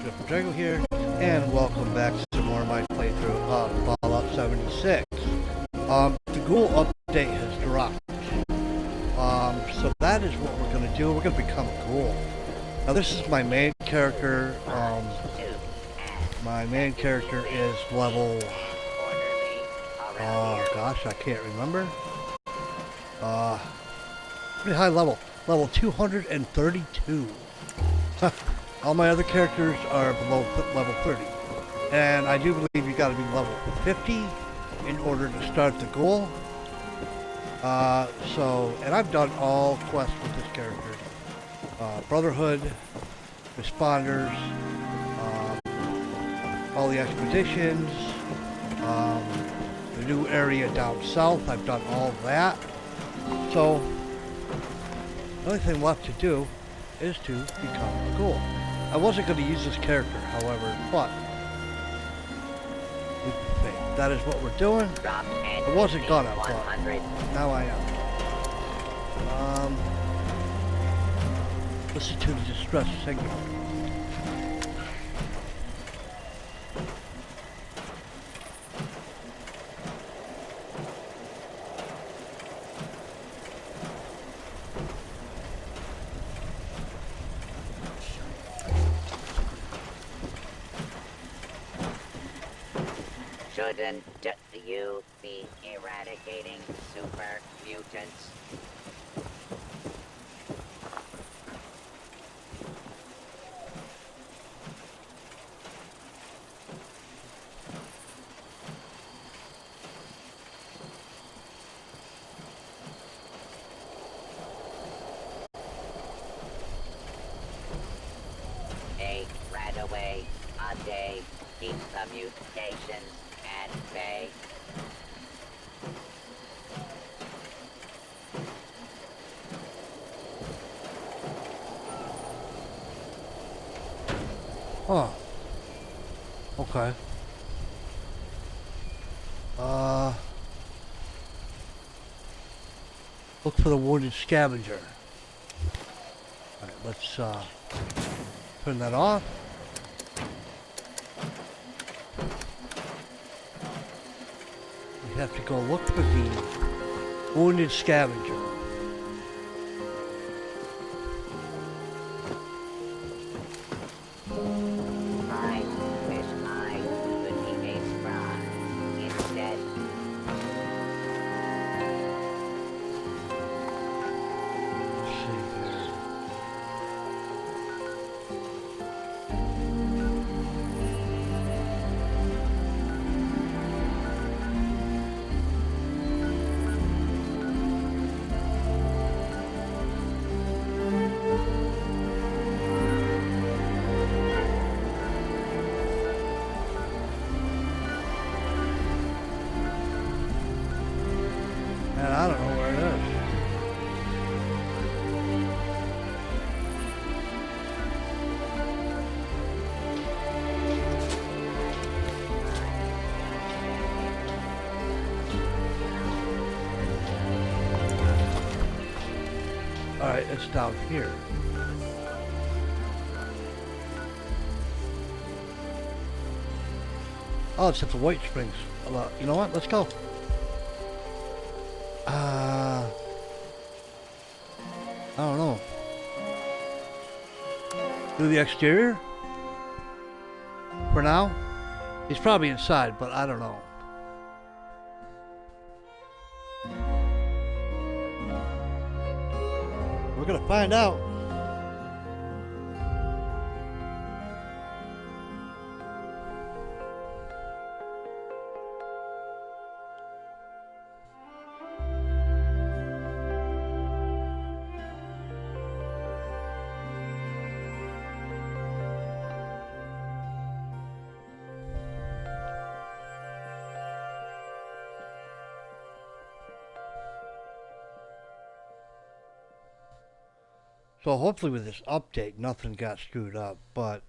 Drago here, and welcome back to some more of my playthrough of Fallout 76. The Ghoul update has dropped. So that is what we're gonna do. We're gonna become Ghoul. Now this is my main character. My main character is level. Oh gosh, I can't remember. Pretty high level. Level 232. All my other characters are below level 30. And I do believe you gotta be level 50 in order to start the Ghoul. And I've done all quests with this character. Brotherhood, Responders, all the expeditions, the new area down south, I've done all of that. So, the only thing left to do is to become a Ghoul. I wasn't going to use this character, however, but that is what we're doing. I wasn't gonna, but now I am. Listen to the distress signal. Shouldn't you be eradicating super mutants? A rat away a day keeps the mutations at bay. Oh. Okay. Look for the wounded scavenger. Alright, let's turn that off. We have to go look for the wounded scavenger. I wish I could be a spry instead. Let's see here. Man, I don't know where it is. Alright, it's down here. Oh, it's at the White Springs. You know what? Let's go. I don't know. Do the exterior? For now? He's probably inside, but I don't know. We're gonna find out. So hopefully with this update, nothing got screwed up, but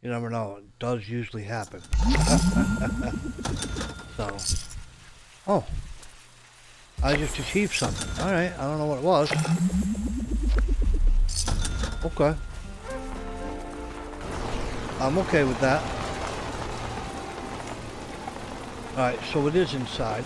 you never know. It does usually happen. So, oh, I just achieved something. All right, I don't know what it was. Okay. I'm okay with that. Alright, so it is inside.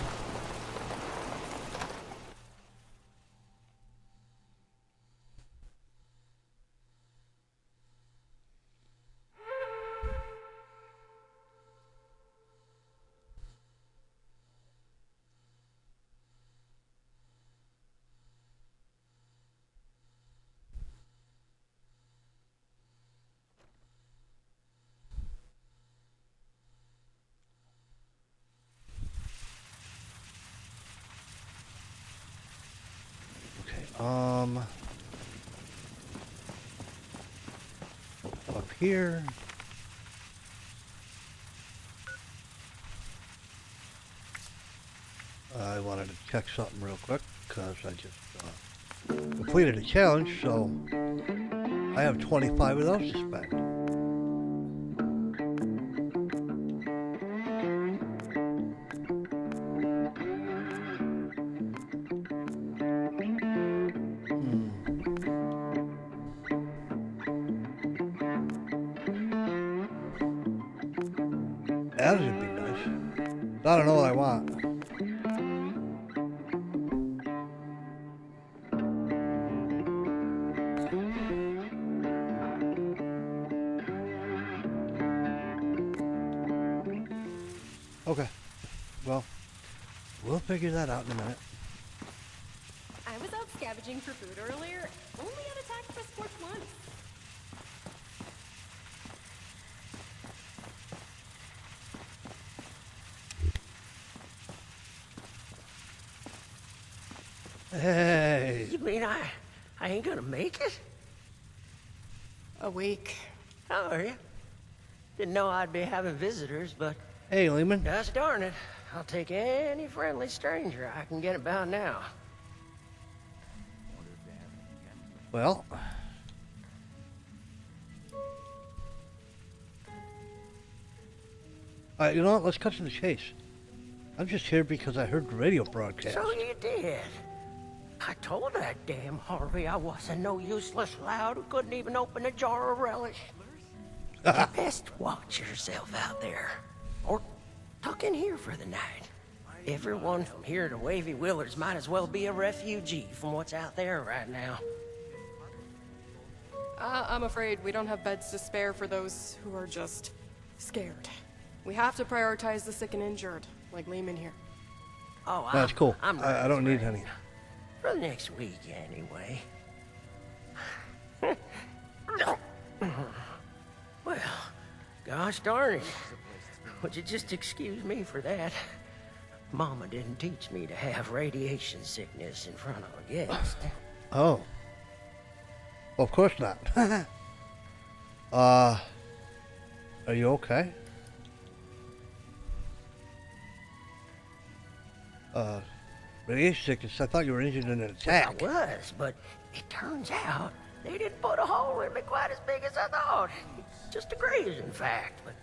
Up here. I wanted to check something real quick because I just completed a challenge, so I have 25 of those to spend. That would be nice. I don't know what I want. Okay. Well, we'll figure that out in a minute. I was out scavenging for food earlier, only got attacked by sports once. Hey. You mean I ain't gonna make it? A week. How are you? Didn't know I'd be having visitors, but Hey, Lehman. gosh darn it, I'll take any friendly stranger I can get about now. Well. Alright, you know what? Let's cut to the chase. I'm just here because I heard the radio broadcast. So you did. I told that damn Harvey I wasn't no useless loud who couldn't even open a jar of relish. You best watch yourself out there. Or tuck in here for the night. Everyone from here to Wavy Willards might as well be a refugee from what's out there right now. I'm afraid we don't have beds to spare for those who are just scared. We have to prioritize the sick and injured, like Lehman here. Oh, That's cool. I'm I don't need ready. any. For the next week, anyway. Well, gosh darn it. Would you just excuse me for that? Mama didn't teach me to have radiation sickness in front of a guest. Oh. Well, of course not. Are you okay? Radiation sickness, I thought you were injured in an attack. I was, but it turns out they didn't put a hole in me quite as big as I thought. Just a graze, in fact. But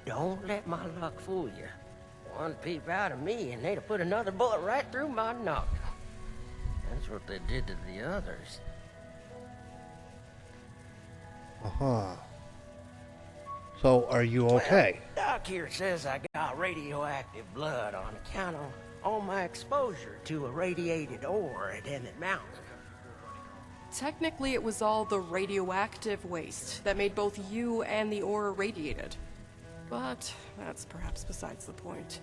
don't let my luck fool you. One peep out of me, and they'd have put another bullet right through my noggin. That's what they did to the others. Uh-huh. So, are you okay? Well, Doc here says I got radioactive blood on account of all my exposure to a radiated ore at Emmett Mountain. Technically, it was all the radioactive waste that made both you and the ore irradiated. But that's perhaps besides the point.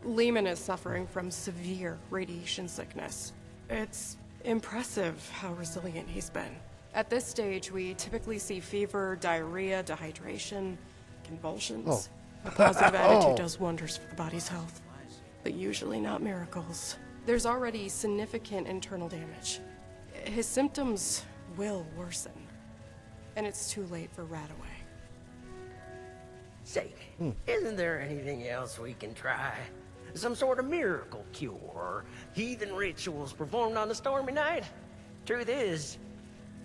Lehman is suffering from severe radiation sickness. It's impressive how resilient he's been. At this stage, we typically see fever, diarrhea, dehydration, convulsions. Oh. A positive attitude Oh. does wonders for the body's health, but usually not miracles. There's already significant internal damage. His symptoms will worsen, and it's too late for Radaway. Say, isn't there anything else we can try? Some sort of miracle cure, or heathen rituals performed on a stormy night? Truth is,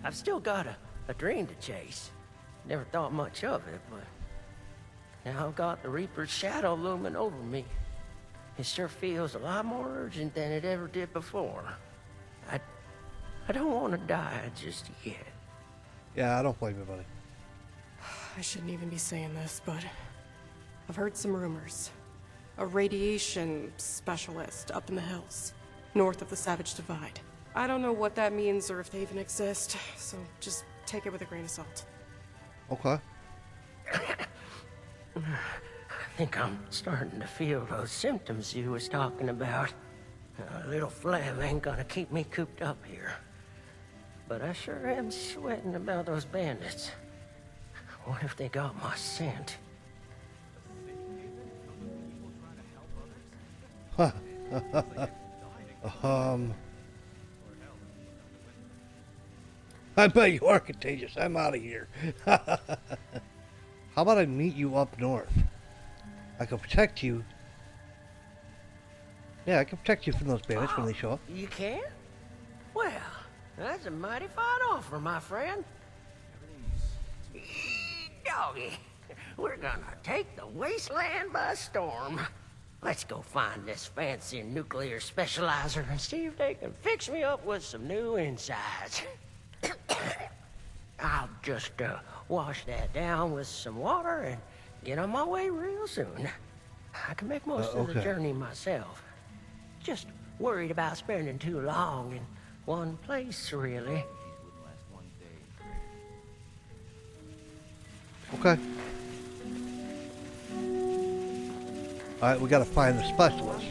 I've still got a dream to chase. Never thought much of it, but now I've got the Reaper's shadow looming over me. It sure feels a lot more urgent than it ever did before. I don't want to die just yet. Yeah, I don't blame you, buddy. I shouldn't even be saying this, but I've heard some rumors. A radiation specialist up in the hills, north of the Savage Divide. I don't know what that means or if they even exist, so just take it with a grain of salt. Okay. I think I'm starting to feel those symptoms you was talking about. A little phlegm ain't gonna keep me cooped up here. But I sure am sweating about those bandits. What if they got my scent? I bet you are contagious. I'm out of here. How about I meet you up north? I can protect you. Yeah, I can protect you from those bandits when they show up. You can? Well, that's a mighty fine offer, my friend. Doggy, we're gonna take the wasteland by storm. Let's go find this fancy nuclear specializer and see if they can fix me up with some new insides. I'll just wash that down with some water and get on my way real soon. I can make most of the okay. journey myself. Just worried about spending too long in one place, really. Okay. Alright, we gotta find the specialist.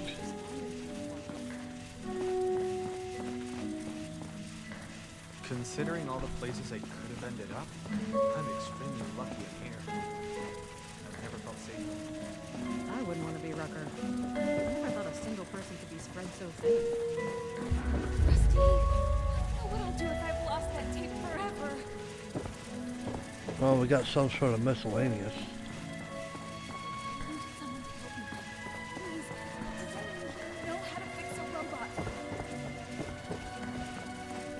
Considering all the places I could have ended up, I'm extremely lucky in here. I've never felt safe. I wouldn't want to be Rucker. I never thought a single person could be spread so thin. Rusty, I don't know what I'll do if I've lost that tape forever. Well, we got some sort of miscellaneous. I need someone to help me. Please, does anyone know how to fix a robot?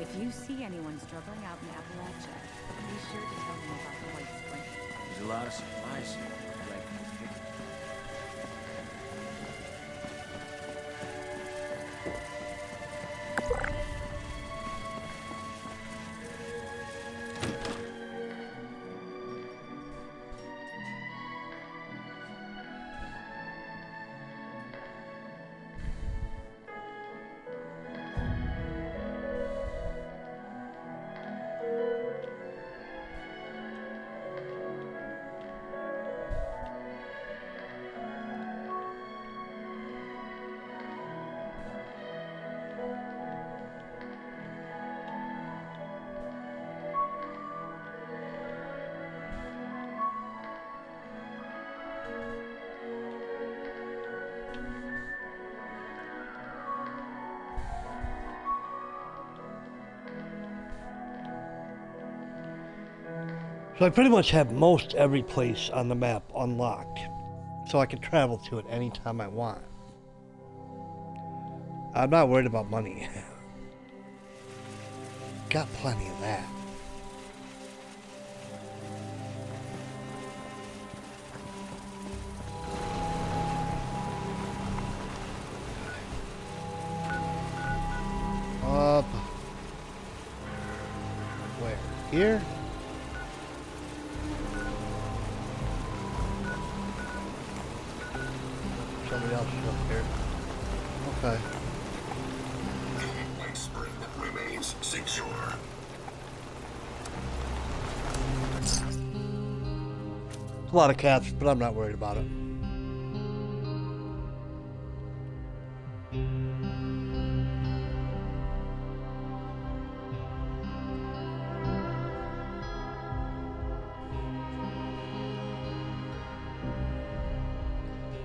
If you see anyone struggling out in Appalachia, be sure to tell them about the White Spring. There's a lot of supplies here. Like, So I pretty much have most every place on the map unlocked, so I can travel to it anytime I want. I'm not worried about money. Got plenty of that. Up. Where? Here? Somebody else is up here. Okay. The White Spring remains secure. A lot of cats, but I'm not worried about it.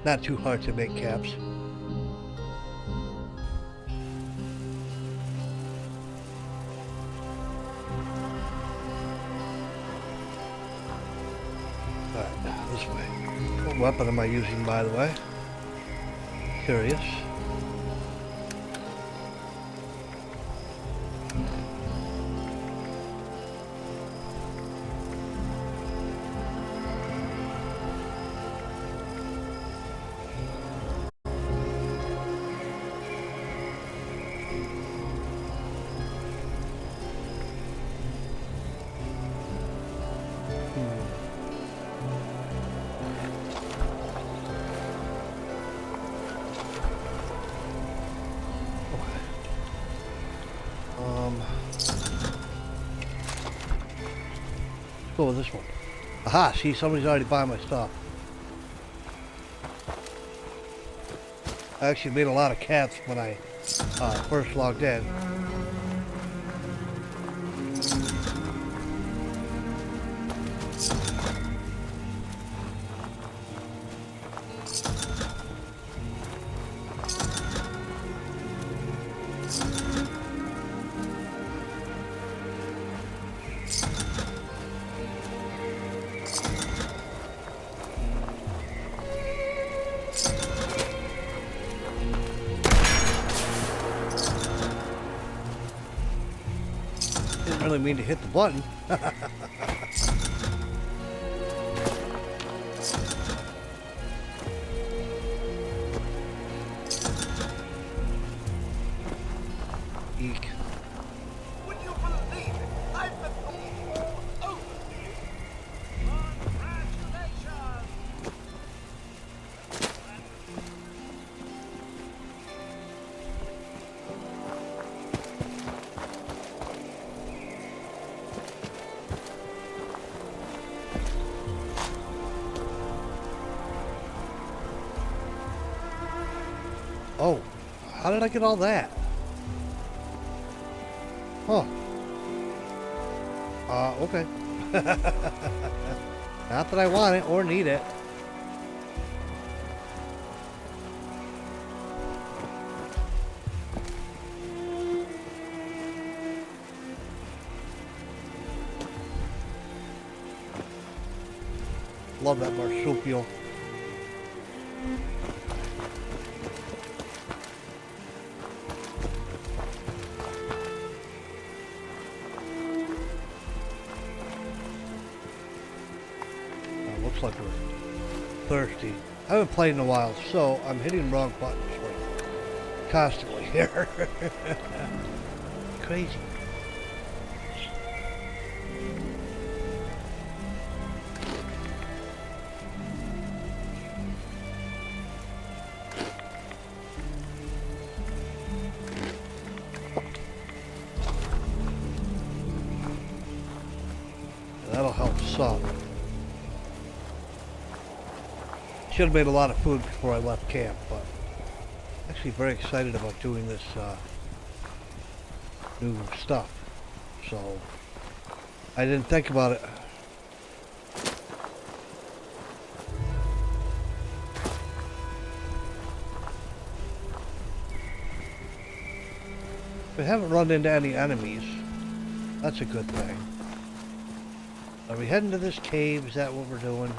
Not too hard to make caps. Alright, now this way. What weapon am I using, by the way? Curious. go with this one. Aha, see, somebody's already buying my stuff. I actually made a lot of cats when I first logged in. Didn't really mean to hit the button. Eek. Would you believe it? I've been all over here. Congratulations! Oh, how did I get all that? Huh. Okay. Not that I want it or need it. Love that marsupial. Looks like we're thirsty. I haven't played in a while, so I'm hitting wrong buttons like constantly here. Crazy. That'll help some. Should have made a lot of food before I left camp, but actually very excited about doing this new stuff. So I didn't think about it. We haven't run into any enemies. That's a good thing. Are we heading to this cave? Is that what we're doing?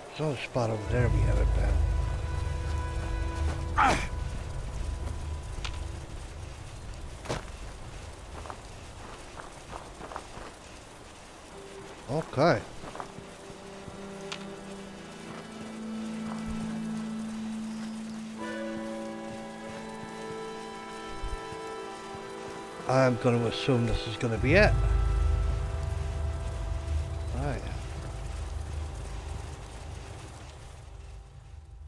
There's another spot over there we haven't been. Okay. I'm going to assume this is going to be it. Alright.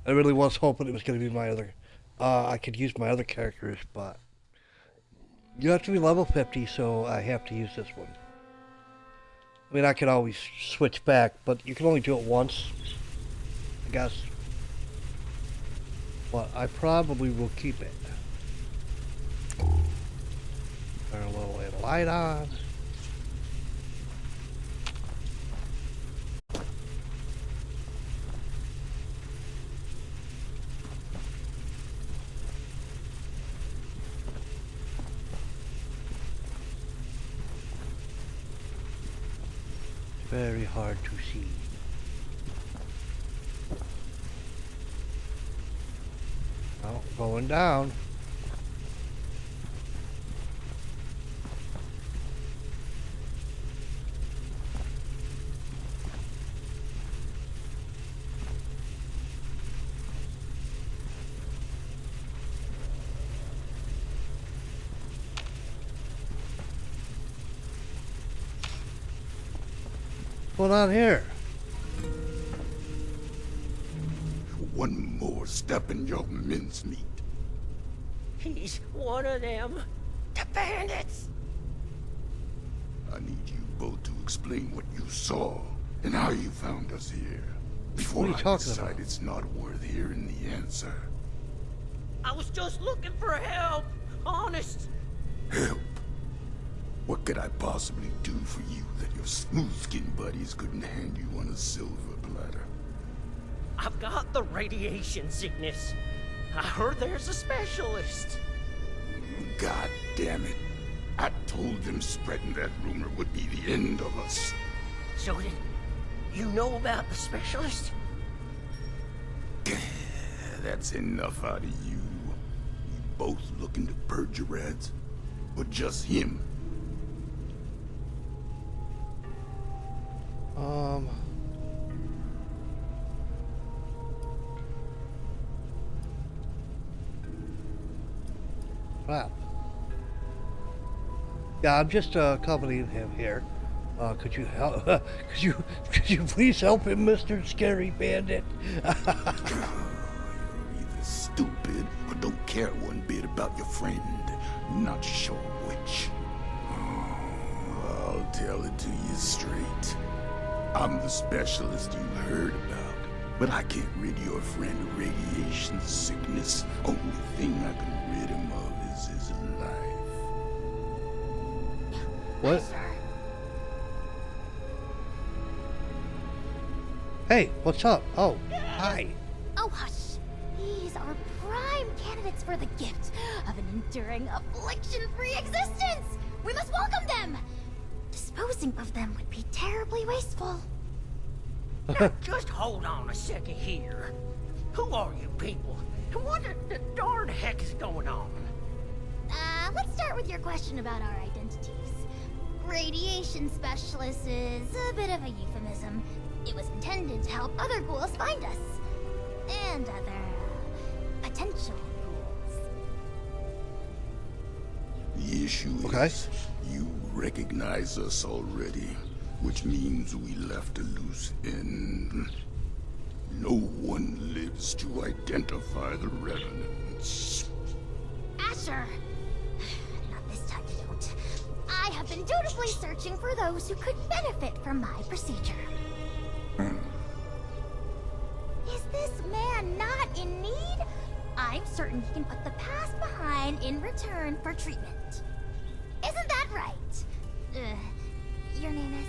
I really was hoping it was going to be my other... I could use my other characters, but... You have to be level 50, so I have to use this one. I mean, I could always switch back, but you can only do it once, I guess. But I probably will keep it. Turn a little bit of light on. Very hard to see. Oh, going down. What's going on here? One more step in your mincemeat. He's one of them. The bandits! I need you able to explain what you saw and how you found us here before What are you I talking decide about? it's not worth hearing the answer. I was just looking for help. Honest. Help? What could I possibly do for you that your smooth-skinned buddies couldn't hand you on a silver platter? I've got the radiation sickness. I heard there's a specialist. God damn it. I told them spreading that rumor would be the end of us. So did you know about the specialist? That's enough out of you. You both looking to purge your rats? Or just him? Crap. Yeah, I'm just accompanying him here. Could you help? Could you please help him, Mr. Scary Bandit? You're either stupid or don't care one bit about your friend. Not sure which. I'll tell it to you straight. I'm the specialist you heard about, but I can't rid your friend of radiation sickness. Only thing I can rid him of is his life. What? Hey, what's up? Oh, hi. Oh, hush. These are prime candidates for the gift of an enduring affliction-free existence. We must welcome them. Disposing of them would be terribly wasteful. Now, just hold on a second here. Who are you people? And what the darn heck is going on? Let's start with your question about our identities. Radiation specialist is a bit of a euphemism. It was intended to help other ghouls find us. And other potential ghouls. The issue is, you recognize us already, which means we left a loose end. No one lives to identify the revenants. Asher! Not this time you don't. I have been dutifully searching for those who could benefit from my procedure. Is this man not in need? I'm certain he can put the past behind in return for treatment. Isn't that right? Your name is?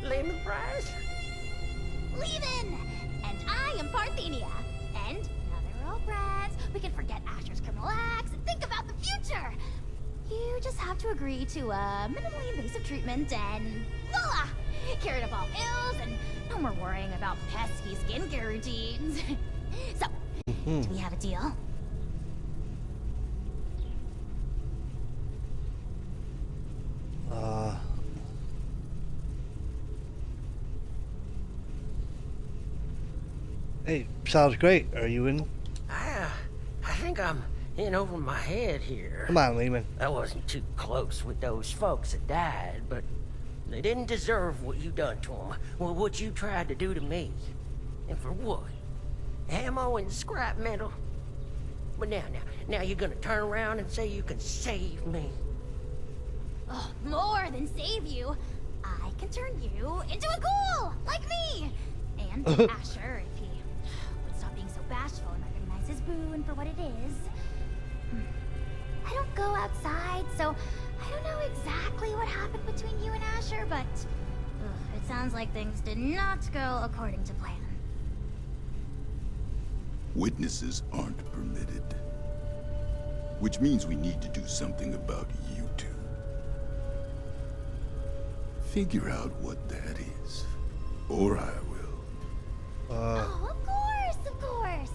Lemon Prize? Levin! And I am Parthenia. And now that we're all friends, we can forget Asher's criminal acts and think about the future. You just have to agree to minimally invasive treatment and voila! Cured of all ills and no more worrying about pesky skincare routines. So, do we have a deal? Hey, sounds great. Are you in? I think I'm in over my head here. Come on, Lehman. I wasn't too close with those folks that died, but they didn't deserve what you done to them. Well, what you tried to do to me. And for what? Ammo and scrap metal? But now you're gonna turn around and say you can save me. Oh, more than save you. I can turn you into a ghoul, like me. And Asher, if he would stop being so bashful and recognize his boon for what it is. I don't go outside, so I don't know exactly what happened between you and Asher, but it sounds like things did not go according to plan. Witnesses aren't permitted. Which means we need to do something about you two. Figure out what that is, or I will. Oh, of course, of course.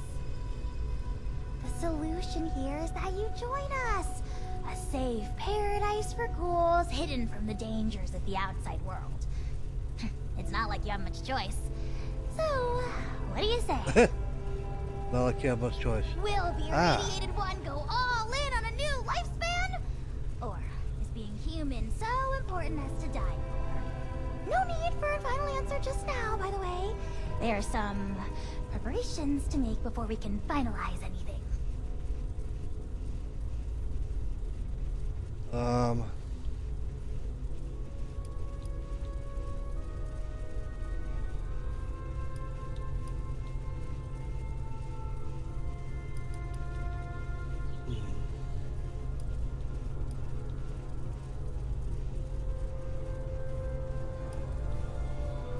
The solution here is that you join us. A safe paradise for ghouls hidden from the dangers of the outside world. It's not like you have much choice. So, what do you say? Not like you have much choice. Will the irradiated one go all in on a new lifespan? Or is being human so important as to die for? No need for a final answer just now, by the way. There are some preparations to make before we can finalize anything.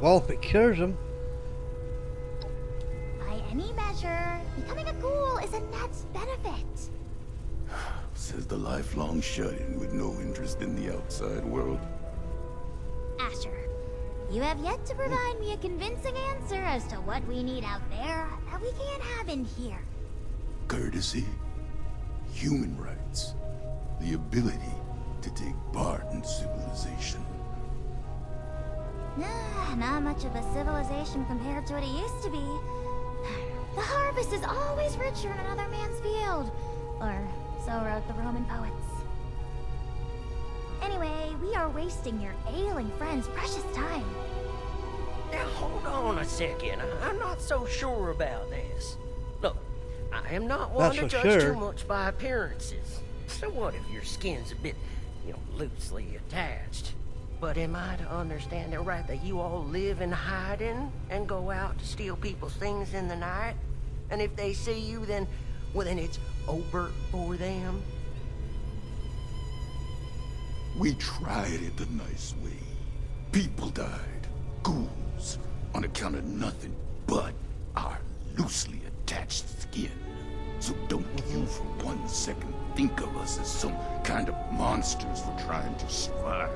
Well, if it cures him. By any measure, becoming a ghoul is a net benefit. Says the lifelong shut-in with no interest in the outside world. Asher, you have yet to provide me a convincing answer as to what we need out there that we can't have in here. Courtesy, human rights, the ability to take part in civilization. Not much of a civilization compared to what it used to be. The harvest is always richer in another man's field. Or so wrote the Roman poets. Anyway, we are wasting your ailing friend's precious time. Now, hold on a second. I'm not so sure about this. Look, I am not one That's to for judge sure. too much by appearances. So what if your skin's a bit, loosely attached? But am I to understand it right that you all live in hiding and go out to steal people's things in the night? And if they see you, then it's over for them? We tried it the nice way. People died, ghouls, on account of nothing but our loosely attached skin. So don't you for 1 second think of us as some kind of monsters for trying to survive.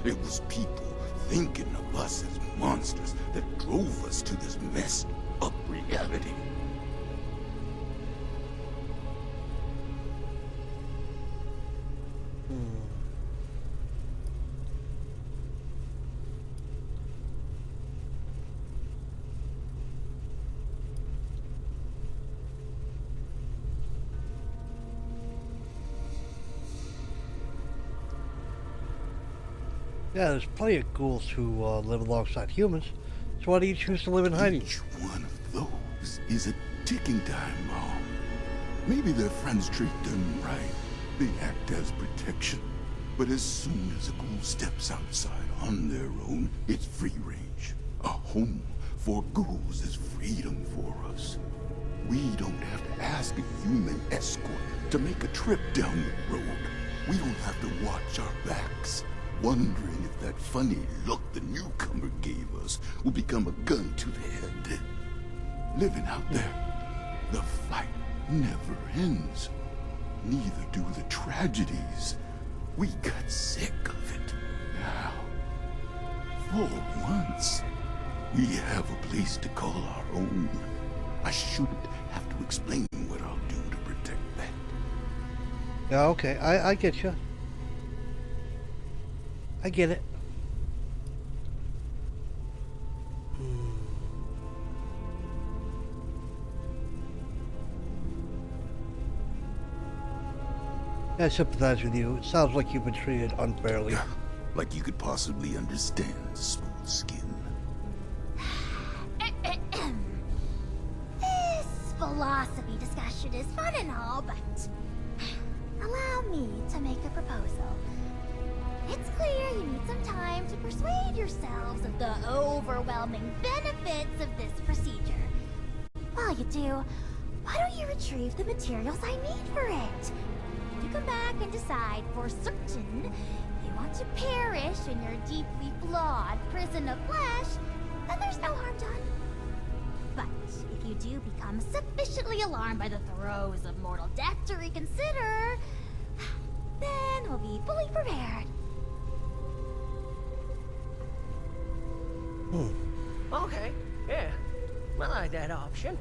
It was people thinking of us as monsters that drove us to this messed up reality. Yeah, there's plenty of ghouls who live alongside humans. So why do you choose to live in hiding? Each one of those is a ticking time bomb. Maybe their friends treat them right. They act as protection. But as soon as a ghoul steps outside on their own, it's free range. A home for ghouls is freedom for us. We don't have to ask a human escort to make a trip down the road. We don't have to watch our backs, wondering if that funny look the newcomer gave us will become a gun to the head. Living out there, the fight never ends. Neither do the tragedies. We got sick of it. Now, for once, we have a place to call our own. I shouldn't have to explain what I'll do to protect that. Yeah, okay, I get you. I get it. I sympathize with you. It sounds like you've been treated unfairly. Like you could possibly understand smooth skin. This philosophy discussion is fun and all, but allow me to make a proposal. It's clear you need some time to persuade yourselves of the overwhelming benefits of this procedure. While you do, why don't you retrieve the materials I need for it? If you come back and decide for certain you want to perish in your deeply flawed prison of flesh, then there's no harm done. But if you do become sufficiently alarmed by the throes of mortal death to reconsider, then we'll be fully prepared. Okay, yeah. I like that option.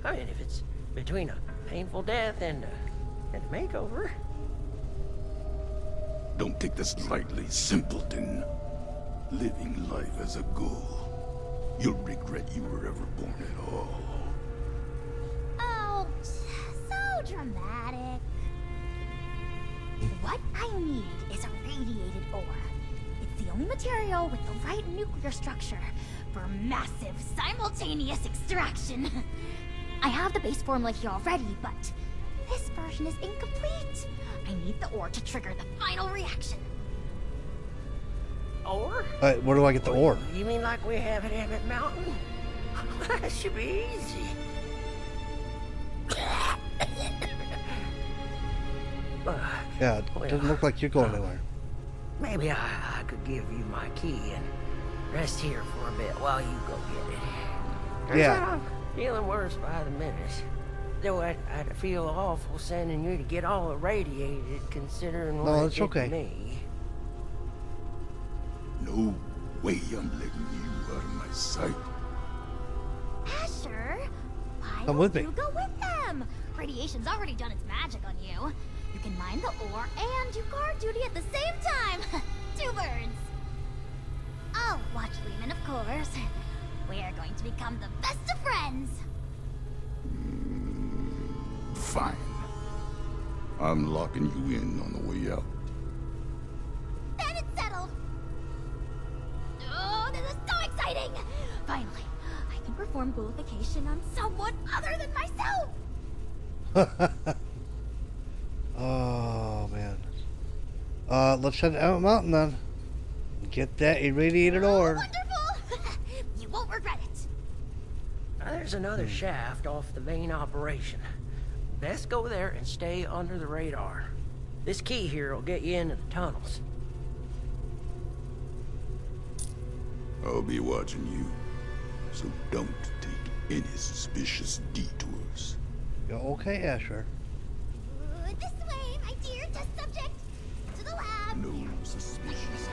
I mean, if it's between a painful death and a makeover. Don't take this lightly, simpleton. Living life as a ghoul, you'll regret you were ever born at all. Oh, so dramatic. What I need is a radiated ore. It's the only material with the right nuclear structure for massive simultaneous extraction. I have the base formula here already, but this version is incomplete. I need the ore to trigger the final reaction. Or? Alright, where do I get the ore? You mean like we have at Emmett Mountain? That should be easy. Yeah, it doesn't look like you're going anywhere. Maybe I could give you my key rest here for a bit while you go get it. Turns Yeah. out I'm feeling worse by the minute. Though I'd feel awful sending you to get all irradiated, considering what No, it it's did okay. to me. No way I'm letting you out of my sight. Asher, why Come don't with me. you go with them? Radiation's already done its magic on you. You can mine the ore and do guard duty at the same time. 2 birds. I'll watch Lehman, of course. We're going to become the best of friends. Fine. I'm locking you in on the way out. Then it's settled. Oh, this is so exciting! Finally, I can perform ghoulification on someone other than myself. Oh man. Let's head out mountain then. Get that irradiated Oh, ore. wonderful! You won't regret it. There's another shaft off the main operation. Best go there and stay under the radar. This key here will get you into the tunnels. I'll be watching you, so don't take any suspicious detours. Yeah, okay, Asher. This way, my dear test subject. To the lab. No suspicious.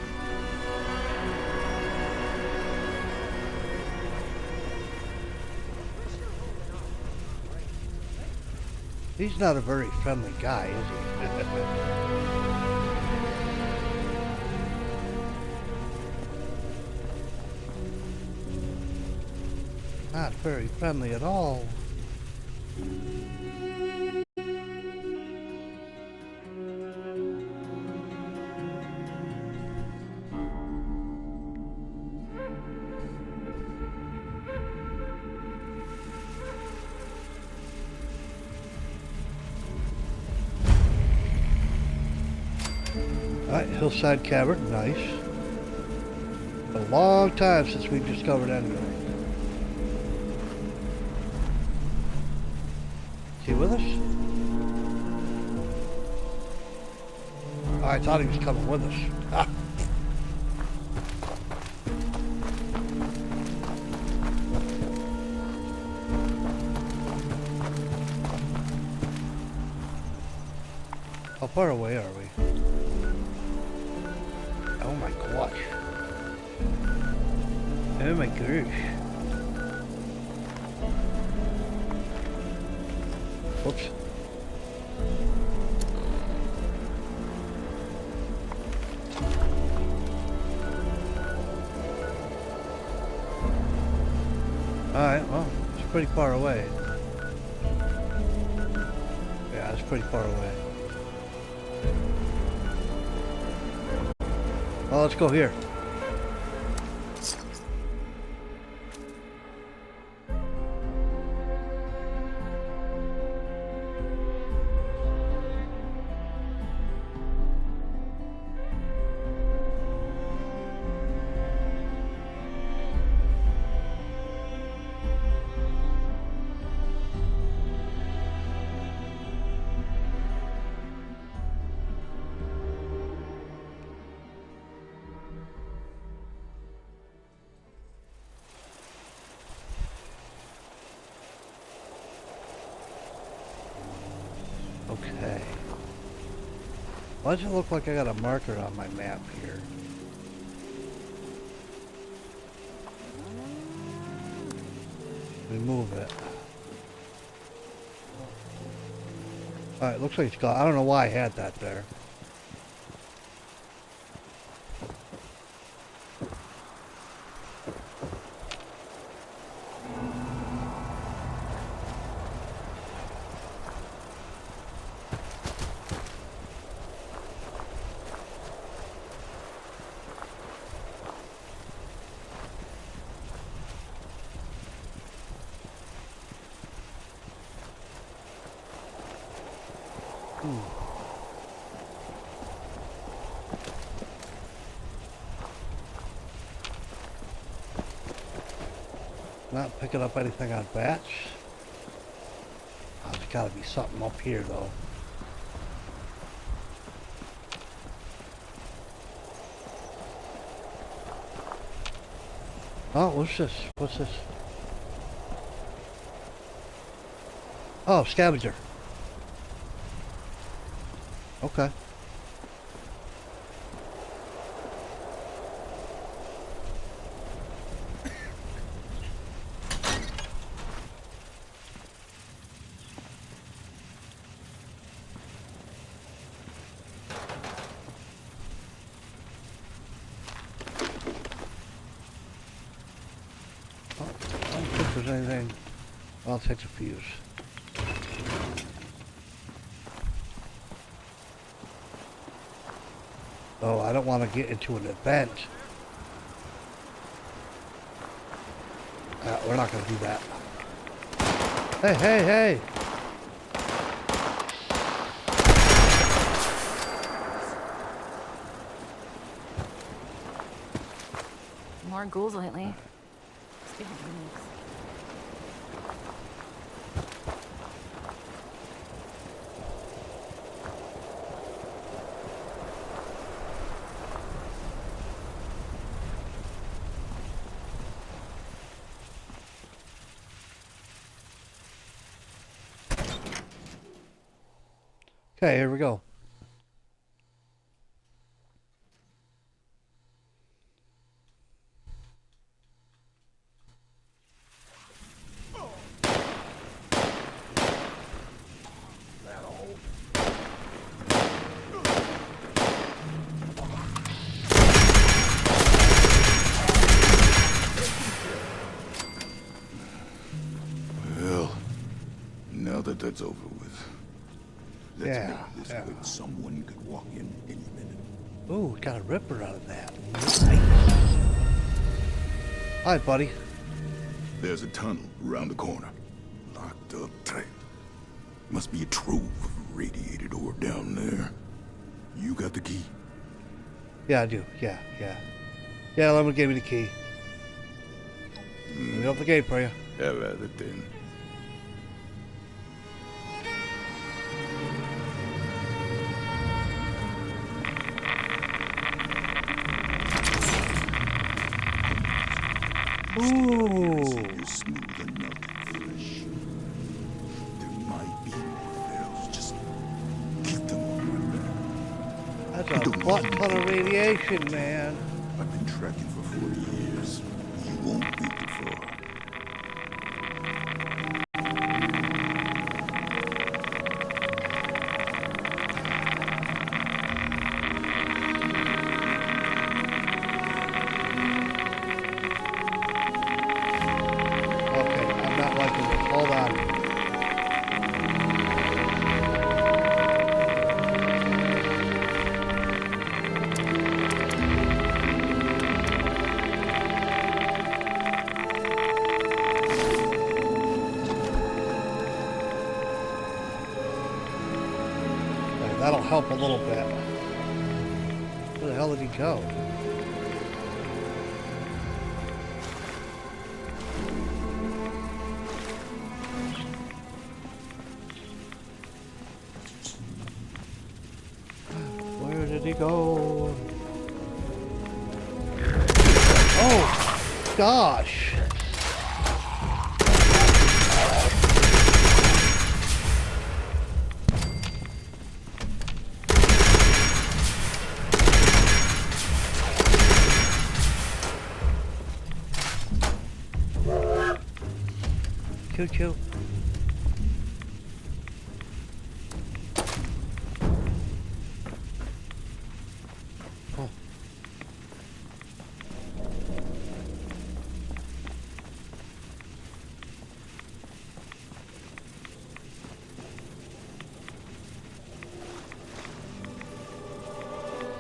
He's not a very friendly guy, is he? Not very friendly at all. Alright, Hillside Cavern, nice. A long time since we've discovered Ender. Is he with us? Oh, I thought he was coming with us. Ah. How far away are we? Oh my gosh. Oh my gosh. Whoops. Alright, well, it's pretty far away. Yeah, it's pretty far away. Well, let's go here. Okay. Why does it look like I got a marker on my map here? Remove it. Alright, looks like it's gone. I don't know why I had that there. Not picking up anything on bats. Oh, there's gotta be something up here though. Oh, what's this? What's this? Oh, scavenger. Okay. I don't think there's anything. I'll take the fuse. Oh, I don't want to get into an event. We're not going to do that. Hey, hey, hey! More ghouls lately. Speaking of uniques. Okay, here we go. Well, now that that's over with, let's Yeah, make this yeah. where someone could walk in any minute. Ooh, got a ripper out of that. Hi, buddy. There's a tunnel around the corner, locked up tight. Must be a trove of radiated ore down there. You got the key? Yeah, I do. Yeah, yeah. Yeah, let me give me the key. Let me open the gate for you. Have at it then. Ooh. You're smooth and melted flesh. There might be more barrels. Just keep them on my back. That's a butt ton of radiation, man. I've been tracking for 40 years. You won't make it far. Okay, I'm not liking this. Hold on. Okay, that'll help a little bit. Where the hell did he go? Where did he go? Oh, gosh. Choo choo. Oh.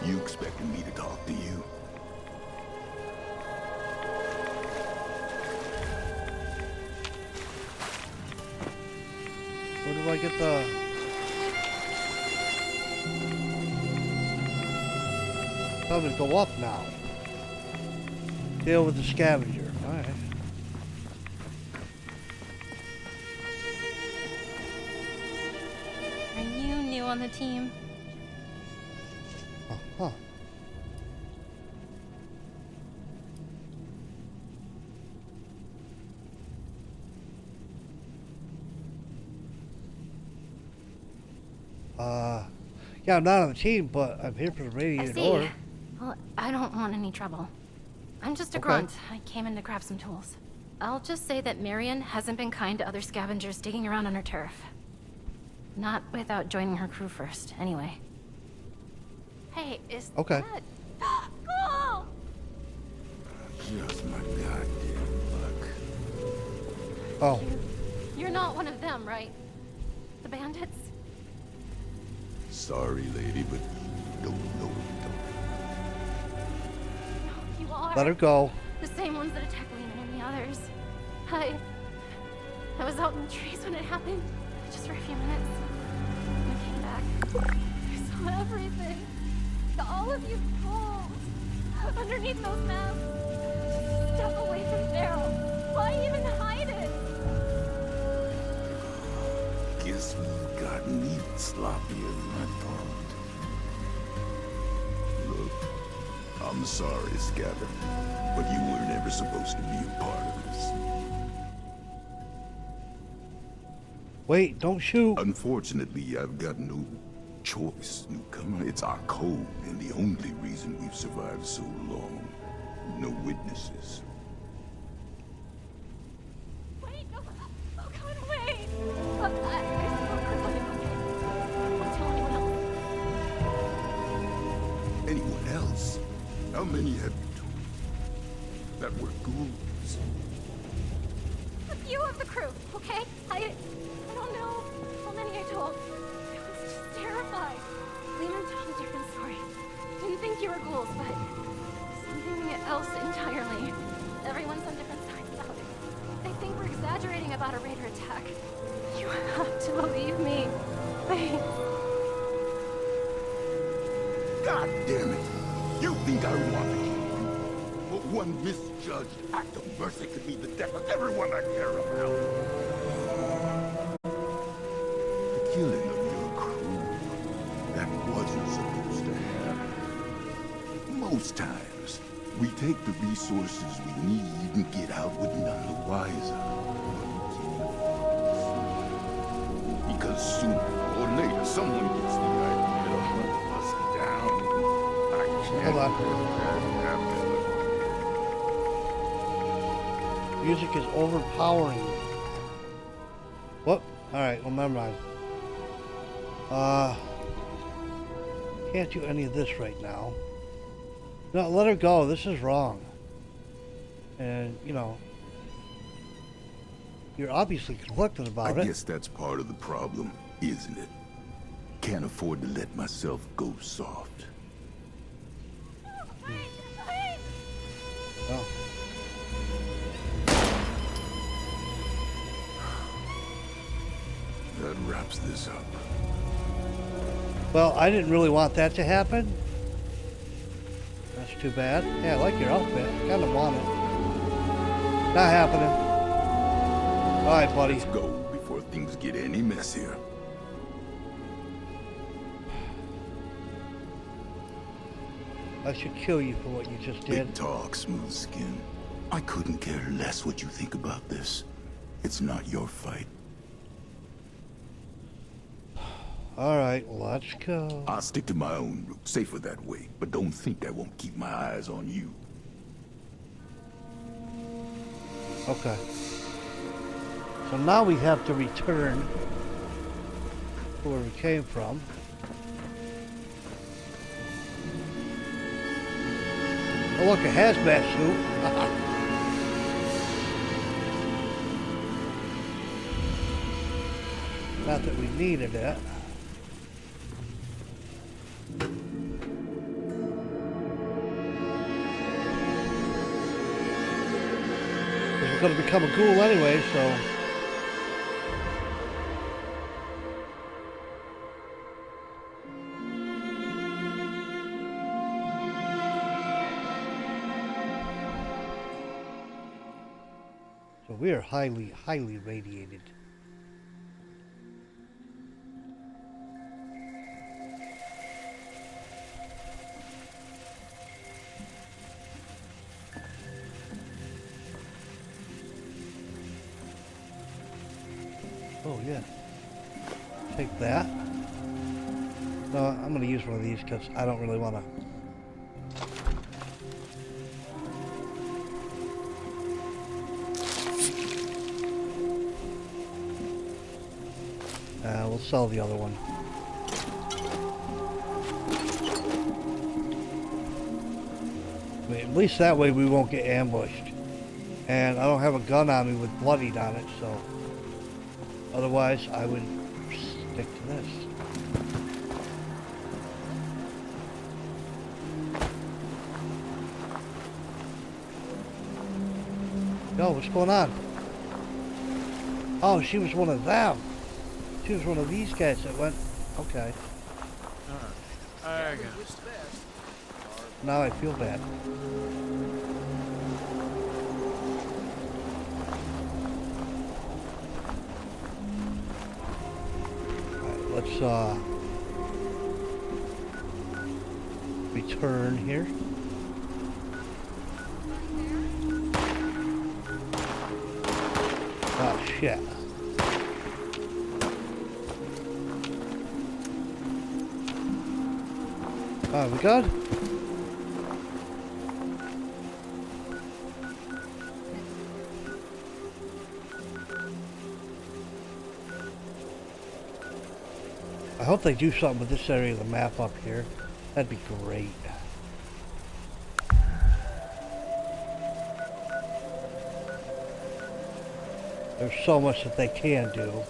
You expected me to talk to you? Where do I get the... Tell me to go up now. Deal with the scavenger. Alright. Are you new on the team? Huh. Yeah, I'm not on the team, but I'm here for the I radiated see. ore. Well, I don't want any trouble. I'm just a Okay. grunt. I came in to grab some tools. I'll just say that Marion hasn't been kind to other scavengers digging around on her turf. Not without joining her crew first, anyway. Hey, is Okay. that... Ghoul! Just my goddamn luck. Oh, You're not one of them, right? The bandits? Sorry, lady, but you don't know it. You are. let her go. The same ones that attacked Lehman and the others. I was out in the trees when it happened, just for a few minutes. And I came back. I saw everything. All of you ghouls. Underneath those masks. Just step away from Daryl. Why even hide it? Guess we've gotten even sloppier than I thought. Look, I'm sorry, Scatter, but you weren't ever supposed to be a part of this. Wait, don't shoot. Unfortunately, I've got no choice, newcomer. It's our code, and the only reason we've survived so long. No witnesses. Wait, no. Oh, God, wait. I spoke with them, okay? Don't tell anyone else. Anyone else? How many have you told? That were ghouls? A few of the crew, okay? I don't know how many I told. I was just terrified. Lehman told a different story. Didn't think you were ghouls, but something else entirely. Everyone's on different sides about it. They think we're exaggerating about a raider attack. You have to believe me. Please. God damn it! You think I want to kill you? But one misjudged act of mercy could be the death of everyone I care about. The killing of your crew, that wasn't supposed to happen. Most times, we take the resources we need and get out with none the wiser. But we can't afford this. Because sooner or later, someone gets the idea to hunt us down. I can't Hold on. let that happen. Music is overpowering. Whoop. Alright, well, never mind. Can't do any of this right now. No, let her go. This is wrong. And, you know, you're obviously conflicted about I it. guess that's part of the problem, isn't it? Can't afford to let myself go soft. Oh. That wraps this up. Well, I didn't really want that to happen. That's too bad. Yeah, I like your outfit. Kind of want it. Not happening. All right, buddy. Let's go before things get any messier. I should kill you for what you just did. Big talk, smooth skin. I couldn't care less what you think about this. It's not your fight. All right, let's go. I'll stick to my own route, safer that way. But don't think I won't keep my eyes on you. Okay. So now we have to return to where we came from. Oh, look, a hazmat suit. Not that we needed it. Because we're going to become a ghoul anyway, so... So we are highly, highly radiated. Oh yeah. Take that. No, I'm gonna use one of these because I don't really want to. We'll sell the other one. I mean, at least that way we won't get ambushed. And I don't have a gun on me with bloodied on it, so otherwise I would stick to this. Yo, what's going on? Oh, she was one of them. She was one of these guys that went. Okay. I got Now I feel bad. Alright, let's return here. Oh shit. We good? I hope they do something with this area of the map up here. That'd be great. There's so much that they can do.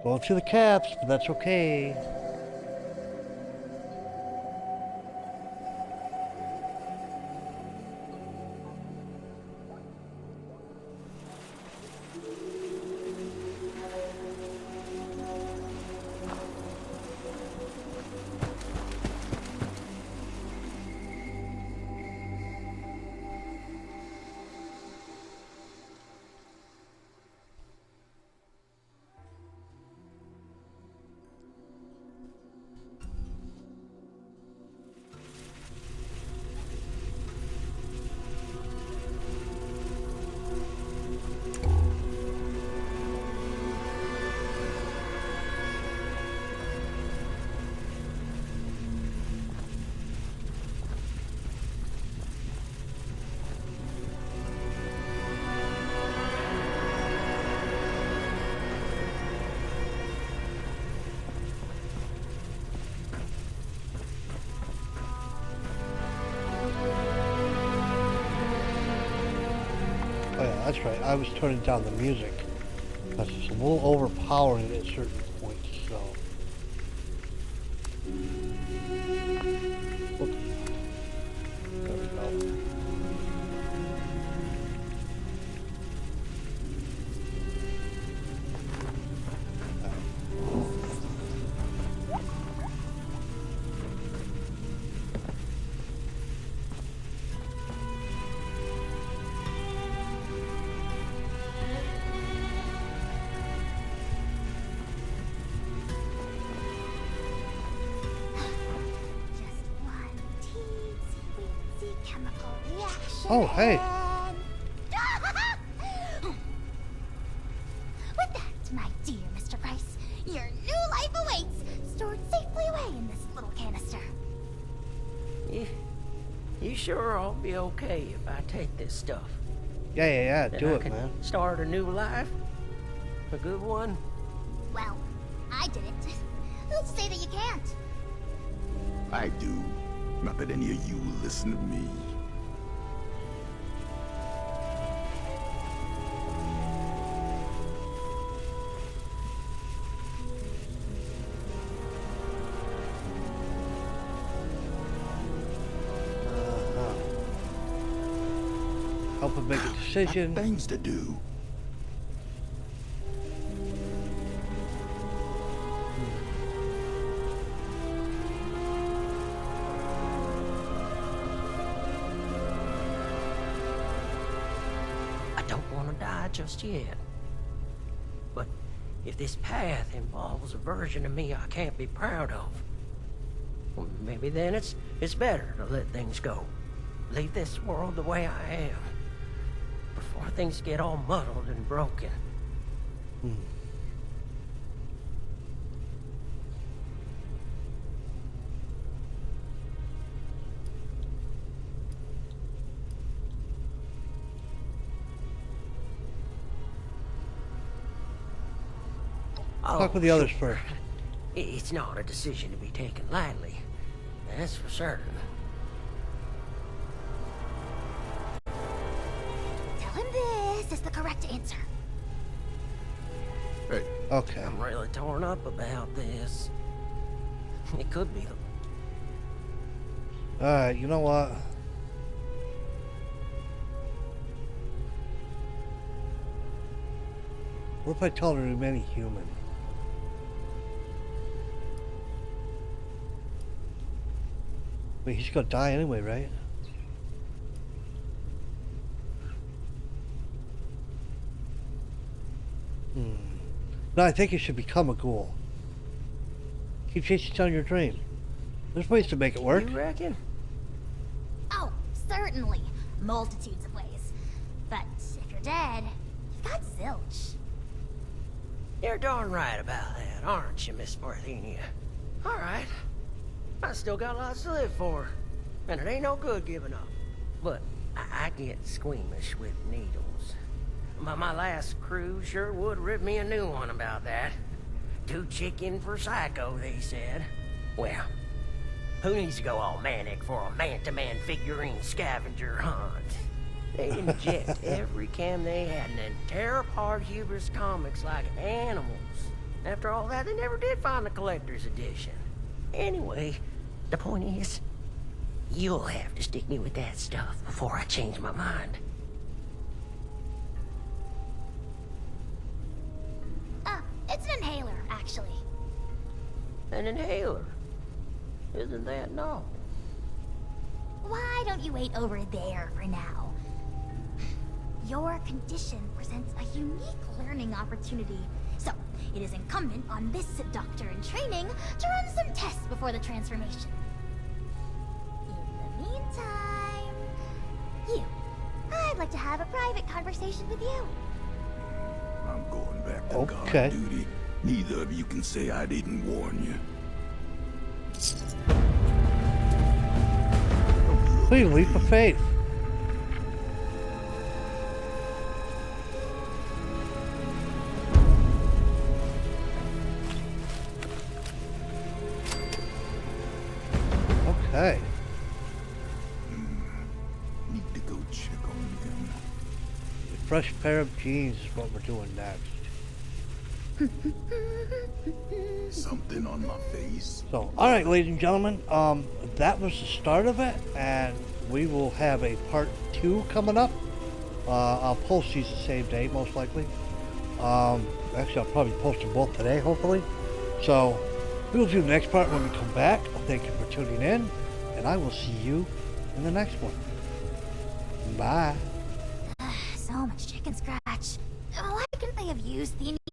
Going to the caps, but that's okay. Oh yeah, that's right. I was turning down the music. Because it's a little overpowering at certain points, so. Whoop. There we go. Oh, hey. With that, my dear Mr. Price, your new life awaits, stored safely away in this little canister. You sure I'll be okay if I take this stuff? Yeah, Then do I it, can man. start a new life? A good one? Well, I didn't. Who's to say that you can't? I do. Not that any of you will listen to me. Help him make a decision. Got things to do. I don't want to die just yet. But if this path involves a version of me I can't be proud of, well, maybe then it's better to let things go. Leave this world the way I am. Before things get all muddled and broken. Hmm. Talk with the others first. It's not a decision to be taken lightly. That's for certain. Tell him this is the correct answer. Hey, Okay. I'm really torn up about this. It could be the... Alright, you know what? What if I tell her to remain human? Wait, he's gonna die anyway, right? No, I think he should become a ghoul. Keep chasing down your dream. There's ways to make it work. You reckon? Oh, certainly. Multitudes of ways. But if you're dead, you've got zilch. You're darn right about that, aren't you, Miss Parthenia? All right. I still got lots to live for. And it ain't no good giving up. But I get squeamish with needles. My last crew sure would rip me a new one about that. Too chicken for psycho, they said. Well, who needs to go all manic for a man-to-man figurine scavenger hunt? They'd inject every chem they had and then tear apart Hubris comics like animals. After all that, they never did find the collector's edition. Anyway, the point is, you'll have to stick me with that stuff before I change my mind. It's an inhaler, actually. An inhaler? Isn't that no? Why don't you wait over there for now? Your condition presents a unique learning opportunity. So, it is incumbent on this doctor in training to run some tests before the transformation. In the meantime, I'd like to have a private conversation with you. I'm going back to Okay. guard duty. Neither of you can say I didn't warn you. Please, leap of faith. Okay. Need to go check on them. A fresh pair of jeans is what we're doing next. Something on my face. So, alright, ladies and gentlemen, that was the start of it, and we will have a part 2 coming up. I'll post these the same day, most likely. Actually, I'll probably post them both today, hopefully. So, we will do the next part when we come back. Thank you for tuning in, and I will see you in the next one. Bye. So much chicken scratch. Why couldn't they have used the